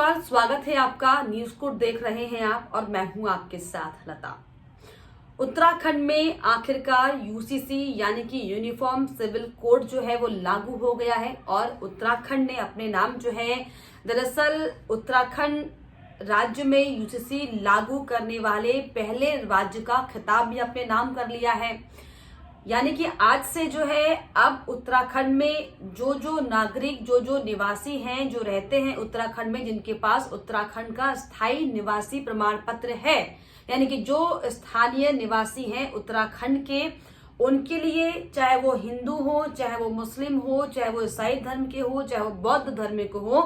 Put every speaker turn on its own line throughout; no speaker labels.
नमस्कार, स्वागत है आपका। न्यूज कोड देख रहे हैं आप और मैं हूं आपके साथ लता। उत्तराखंड में आखिरकार यूसीसी यानी कि यूनिफॉर्म सिविल कोड जो है वो लागू हो गया है और उत्तराखंड ने अपने नाम जो है, दरअसल उत्तराखंड राज्य में यूसीसी लागू करने वाले पहले राज्य का खिताब भी अपने नाम कर लिया है। यानी कि आज से जो है अब उत्तराखंड में जो नागरिक जो निवासी हैं, जो रहते हैं उत्तराखंड में, जिनके पास उत्तराखंड का स्थायी निवासी प्रमाण पत्र है, यानी कि जो स्थानीय निवासी हैं उत्तराखंड के, उनके लिए चाहे वो हिंदू हो, चाहे वो मुस्लिम हो, चाहे वो ईसाई धर्म के हो, चाहे वो बौद्ध धर्म के हो,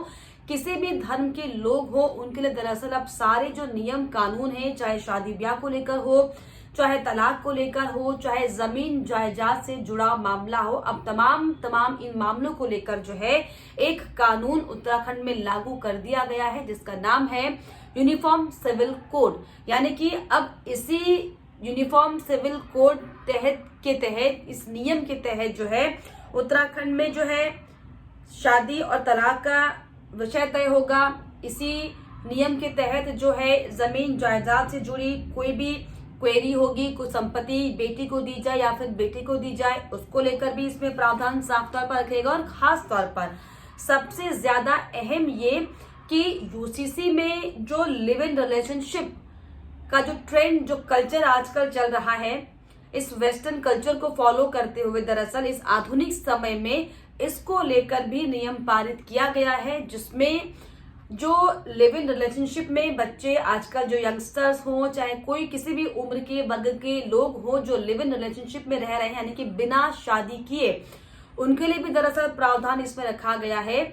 किसी भी धर्म के लोग हो, उनके लिए दरअसल अब सारे जो नियम कानून है, चाहे शादी ब्याह को लेकर हो, चाहे तलाक को लेकर हो, चाहे जमीन जायदाद से जुड़ा मामला हो, अब तमाम इन मामलों को लेकर जो है एक कानून उत्तराखंड में लागू कर दिया गया है, जिसका नाम है यूनिफॉर्म सिविल कोड। यानी कि अब इसी यूनिफॉर्म सिविल कोड तहत इस नियम के तहत जो है उत्तराखंड में जो है शादी और तलाक का विषय तय होगा। इसी नियम के तहत जो है जमीन जायदाद से जुड़ी कोई भी क्वेरी होगी, कुछ संपत्ति बेटी को दी जाए या फिर बेटे को दी जाए, उसको लेकर भी इसमें प्रावधान साफ तौर पर रखेगा। और खास तौर पर सबसे ज्यादा अहम ये कि यूसीसी में जो लिव इन रिलेशनशिप का जो ट्रेंड, जो कल्चर आजकल चल रहा है, इस वेस्टर्न कल्चर को फॉलो करते हुए दरअसल इस आधुनिक समय में इसको लेकर भी नियम पारित किया गया है, जिसमें जो लिव इन रिलेशनशिप में बच्चे आजकल जो यंगस्टर्स हों, चाहे कोई किसी भी उम्र के वर्ग के लोग हों जो लिव इन रिलेशनशिप में रह रहे हैं, यानी कि बिना शादी किए, उनके लिए भी दरअसल प्रावधान इसमें रखा गया है।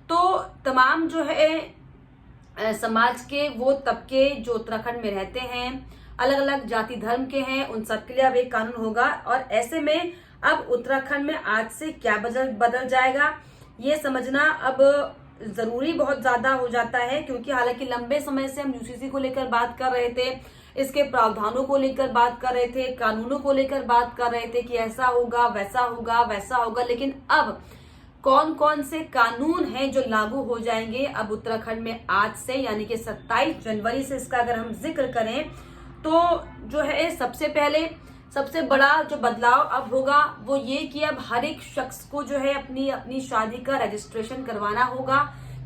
तो तमाम जो है समाज के वो तबके जो उत्तराखंड में रहते हैं, अलग अलग जाति धर्म के हैं, उन सबके लिए अब एक कानून होगा। और ऐसे में अब उत्तराखंड में आज से क्या बदल जाएगा, ये समझना अब जरूरी बहुत ज्यादा हो जाता है, क्योंकि हालांकि लंबे समय से हम यूसीसी को लेकर बात कर रहे थे, इसके प्रावधानों को लेकर बात कर रहे थे, कानूनों को लेकर बात कर रहे थे कि ऐसा होगा, वैसा होगा, लेकिन अब कौन कौन से कानून हैं जो लागू हो जाएंगे अब उत्तराखंड में आज से, यानी कि 27 जनवरी से इसका अगर हम जिक्र करें तो जो है सबसे बड़ा जो बदलाव अब होगा वो ये कि अब हर एक शख्स को जो है अपनी शादी का रजिस्ट्रेशन करवाना होगा,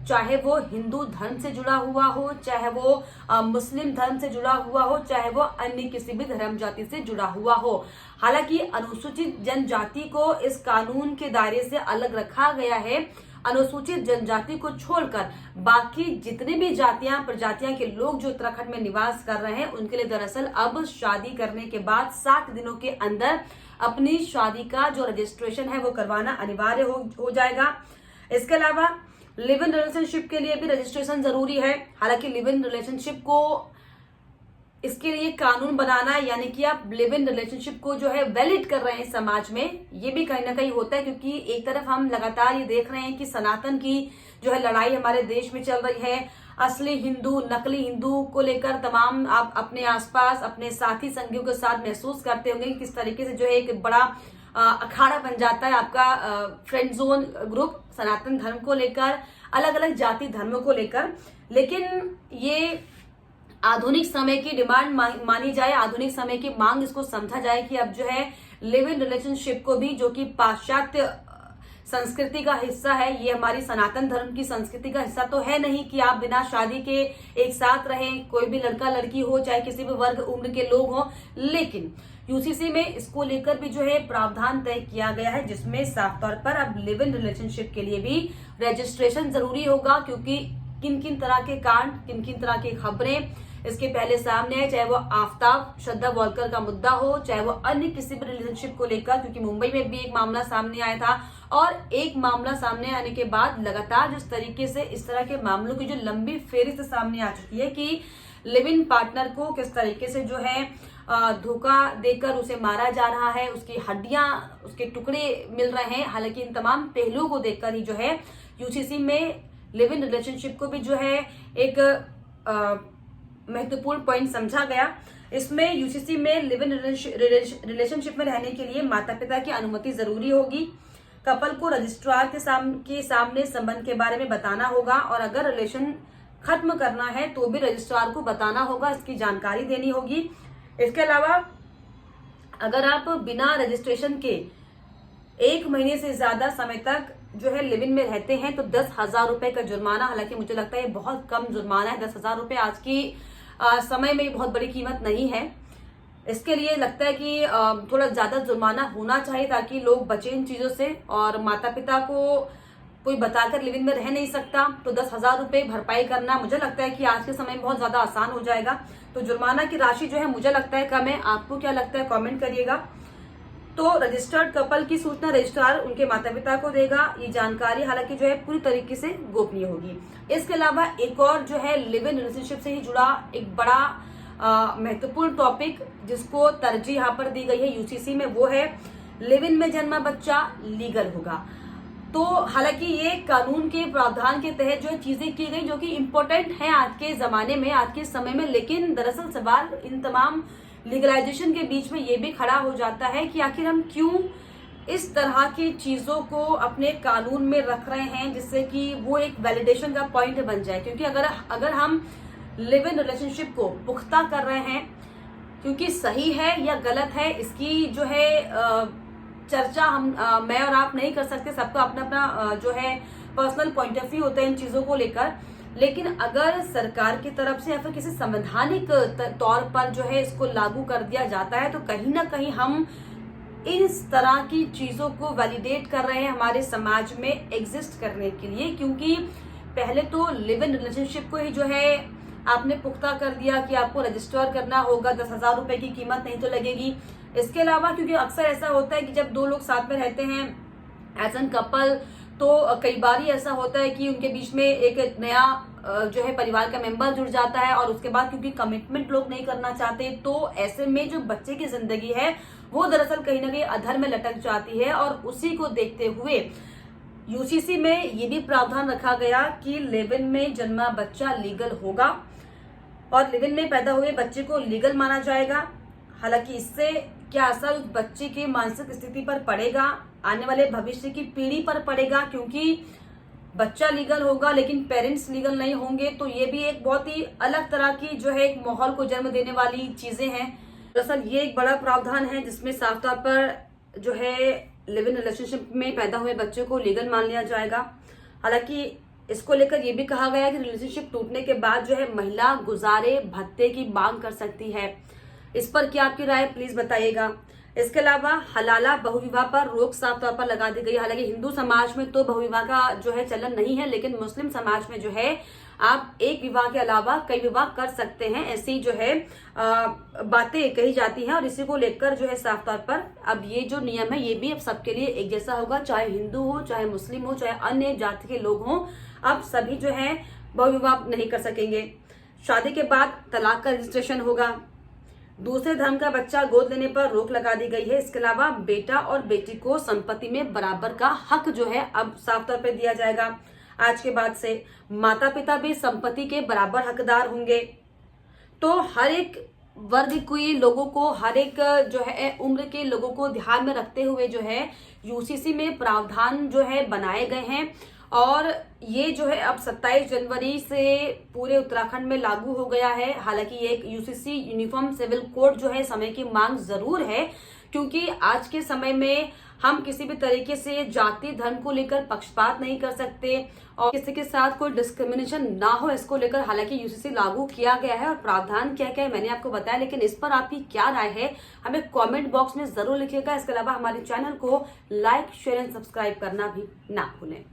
चाहे वो हिंदू धर्म से जुड़ा हुआ हो, चाहे वो मुस्लिम धर्म से जुड़ा हुआ हो, चाहे वो अन्य किसी भी धर्म जाति से जुड़ा हुआ हो। हालांकि अनुसूचित जनजाति को इस कानून के दायरे से अलग रखा गया है। अनुसूचित जनजाति को छोड़कर बाकी जितने भी जातियां प्रजातियां के लोग जो उत्तराखंड में निवास कर रहे हैं, उनके लिए दरअसल अब शादी करने के बाद 60 दिनों के अंदर अपनी शादी का जो रजिस्ट्रेशन है वो करवाना अनिवार्य हो जाएगा। इसके अलावा लिव इन रिलेशनशिप के लिए भी रजिस्ट्रेशन जरूरी है। हालांकि लिव इन रिलेशनशिप को इसके लिए कानून बनाना, यानी कि आप लिव इन रिलेशनशिप को जो है वैलिड कर रहे हैं समाज में, ये भी कहीं ना कहीं होता है, क्योंकि एक तरफ हम लगातार ये देख रहे हैं कि सनातन की जो है लड़ाई हमारे देश में चल रही है। असली हिंदू, नकली हिंदू को लेकर तमाम आप अपने आसपास अपने साथी संगियों के साथ महसूस करते होंगे कि किस तरीके से जो है एक बड़ा अखाड़ा बन जाता है आपका फ्रेंड जोन ग्रुप, सनातन धर्म को लेकर, अलग अलग जाति धर्मों को लेकर। लेकिन ये आधुनिक समय की डिमांड मानी जाए, आधुनिक समय की मांग इसको समझा जाए कि अब जो है लिव इन रिलेशनशिप को भी, जो कि पाश्चात्य संस्कृति का हिस्सा है, ये हमारी सनातन धर्म की संस्कृति का हिस्सा तो है नहीं कि आप बिना शादी के एक साथ रहें, कोई भी लड़का लड़की हो, चाहे किसी भी वर्ग उम्र के लोग हों। लेकिन यूसीसी में इसको लेकर भी जो है प्रावधान तय किया गया है, जिसमें साफ तौर पर अब लिव इन रिलेशनशिप के लिए भी रजिस्ट्रेशन जरूरी होगा, क्योंकि किन किन तरह के कांड, किन किन तरह की खबरें इसके पहले सामने आए, चाहे वो आफ्ताब श्रद्धा वॉलकर का मुद्दा हो, चाहे वो अन्य किसी भी रिलेशनशिप को लेकर, क्योंकि मुंबई में भी एक मामला सामने आया था। और एक मामला सामने आने के बाद लगातार जिस तरीके से इस तरह के मामलों की जो लंबी फेरिस्त सामने आ चुकी है कि लिव इन पार्टनर को किस तरीके से जो है धोखा देकर उसे मारा जा रहा है, उसकी हड्डियां, उसके टुकड़े मिल रहे हैं। हालांकि इन तमाम पहलुओं को देखकर ही जो है यूसीसी में लिव इन रिलेशनशिप को भी जो है एक महत्वपूर्ण पॉइंट समझा गया। इसमें यूसीसी में लिव इन रिलेशनशिप में रहने के लिए माता पिता की अनुमति जरूरी होगी। कपल को रजिस्ट्रार के सामने संबंध के बारे में बताना होगा, और अगर रिलेशन खत्म करना है तो भी रजिस्ट्रार को बताना होगा, इसकी जानकारी देनी होगी। इसके अलावा अगर आप बिना रजिस्ट्रेशन के 1 महीने से ज्यादा समय तक जो है लिव इन में रहते हैं तो 10,000 रुपए का जुर्माना, हालांकि मुझे लगता है ये बहुत कम जुर्माना है। 10,000 रुपए आज की समय में बहुत बड़ी कीमत नहीं है। इसके लिए लगता है कि थोड़ा ज्यादा जुर्माना होना चाहिए ताकि लोग बचे इन चीजों से, और माता पिता को कोई बताकर लिव इन में रह नहीं सकता तो 10,000 रुपए भरपाई करना मुझे लगता है कि आज के समय में बहुत ज्यादा आसान हो जाएगा। तो जुर्माना की राशि जो है मुझे लगता है कम है, आपको क्या लगता है कमेंट करिएगा। तो रजिस्टर्ड कपल की सूचना रजिस्ट्रार उनके माता पिता को देगा। ये जानकारी हालांकि जो है पूरी तरीके से गोपनीय होगी। इसके अलावा एक और जो है लिव इन रिलेशनशिप से ही जुड़ा एक बड़ा महत्वपूर्ण टॉपिक जिसको तरजीह यहाँ पर दी गई है यूसीसी में, वो है लिव इन में जन्मा बच्चा लीगल होगा। तो हालांकि ये कानून के प्रावधान के तहत जो चीजें की गई जो कि इम्पोर्टेंट है आज के जमाने में, आज के समय में, लेकिन दरअसल सवाल इन तमाम लीगलाइजेशन के बीच में ये भी खड़ा हो जाता है कि आखिर हम क्यों इस तरह की चीजों को अपने कानून में रख रहे हैं जिससे कि वो एक वैलिडेशन का पॉइंट बन जाए। क्योंकि अगर हम लिव इन रिलेशनशिप को पुख्ता कर रहे हैं, क्योंकि सही है या गलत है इसकी जो है चर्चा मैं और आप नहीं कर सकते, सबका अपना अपना जो है पर्सनल पॉइंट ऑफ व्यू होता है इन चीजों को लेकर। लेकिन अगर सरकार की तरफ से या फिर किसी संवैधानिक तौर पर जो है इसको लागू कर दिया जाता है तो कहीं ना कहीं हम इस तरह की चीजों को वैलिडेट कर रहे हैं हमारे समाज में एग्जिस्ट करने के लिए। क्योंकि पहले तो लिव इन रिलेशनशिप को ही जो है आपने पुख्ता कर दिया कि आपको रजिस्टर करना होगा, 10,000 रुपए की कीमत नहीं तो लगेगी। इसके अलावा क्योंकि अक्सर ऐसा होता है कि जब 2 लोग साथ में रहते हैं एज एन कपल, तो कई बार ही ऐसा होता है कि उनके बीच में एक नया जो है परिवार का मेंबर जुड़ जाता है, और उसके बाद क्योंकि कमिटमेंट लोग नहीं करना चाहते तो ऐसे में जो बच्चे की जिंदगी है वो दरअसल कहीं ना कहीं अधर में लटक जाती है। और उसी को देखते हुए यूसीसी में ये भी प्रावधान रखा गया कि लिव इन में जन्मा बच्चा लीगल होगा और लिव इन में पैदा हुए बच्चे को लीगल माना जाएगा। हालांकि इससे क्या असर उस बच्चे की मानसिक स्थिति पर पड़ेगा, आने वाले भविष्य की पीढ़ी पर पड़ेगा, क्योंकि बच्चा लीगल होगा लेकिन पेरेंट्स लीगल नहीं होंगे, तो ये भी एक बहुत ही अलग तरह की जो है एक माहौल को जन्म देने वाली चीजें हैं। दरअसल ये एक बड़ा प्रावधान है जिसमें साफ तौर पर जो है लिव इन रिलेशनशिप में पैदा हुए बच्चे को लीगल मान लिया जाएगा। हालांकि इसको लेकर ये भी कहा गया है कि रिलेशनशिप टूटने के बाद जो है महिला गुजारे भत्ते की मांग कर सकती है। इस पर क्या आपकी राय प्लीज बताइएगा। इसके अलावा हलाला बहुविवाह पर रोक साफ तौर पर लगा दी गई। हालांकि हिंदू समाज में तो बहुविवाह का जो है चलन नहीं है, लेकिन मुस्लिम समाज में जो है आप एक विवाह के अलावा कई विवाह कर सकते हैं, ऐसी जो है बातें कही जाती हैं। और इसी को लेकर जो है साफ तौर पर अब ये जो नियम है ये भी अब सबके लिए एक जैसा होगा, चाहे हिंदू हो, चाहे मुस्लिम हो, चाहे अन्य जाति के लोग हों, अब सभी जो है बहुविवाह नहीं कर सकेंगे। शादी के बाद तलाक का रजिस्ट्रेशन होगा। दूसरे धर्म का बच्चा गोद लेने पर रोक लगा दी गई है। इसके अलावा बेटा और बेटी को संपत्ति में बराबर का हक जो है अब साफ तौर पर दिया जाएगा। आज के बाद से माता पिता भी संपत्ति के बराबर हकदार होंगे। तो हर एक वर्ग के लोगों को, हर एक जो है उम्र के लोगों को ध्यान में रखते हुए जो है यूसीसी में प्रावधान जो है बनाए गए हैं। और ये जो है अब 27 जनवरी से पूरे उत्तराखंड में लागू हो गया है। हालांकि ये एक यूसीसी यूनिफॉर्म सिविल कोड जो है समय की मांग जरूर है, क्योंकि आज के समय में हम किसी भी तरीके से जाति धर्म को लेकर पक्षपात नहीं कर सकते और किसी के साथ कोई डिस्क्रिमिनेशन ना हो, इसको लेकर हालांकि यूसीसी लागू किया गया है। और प्रावधान क्या क्या है मैंने आपको बताया, लेकिन इस पर आपकी क्या राय है हमें कमेंट बॉक्स में जरूर लिखिएगा। इसके अलावा हमारे चैनल को लाइक, शेयर एंड सब्सक्राइब करना भी ना भूलें।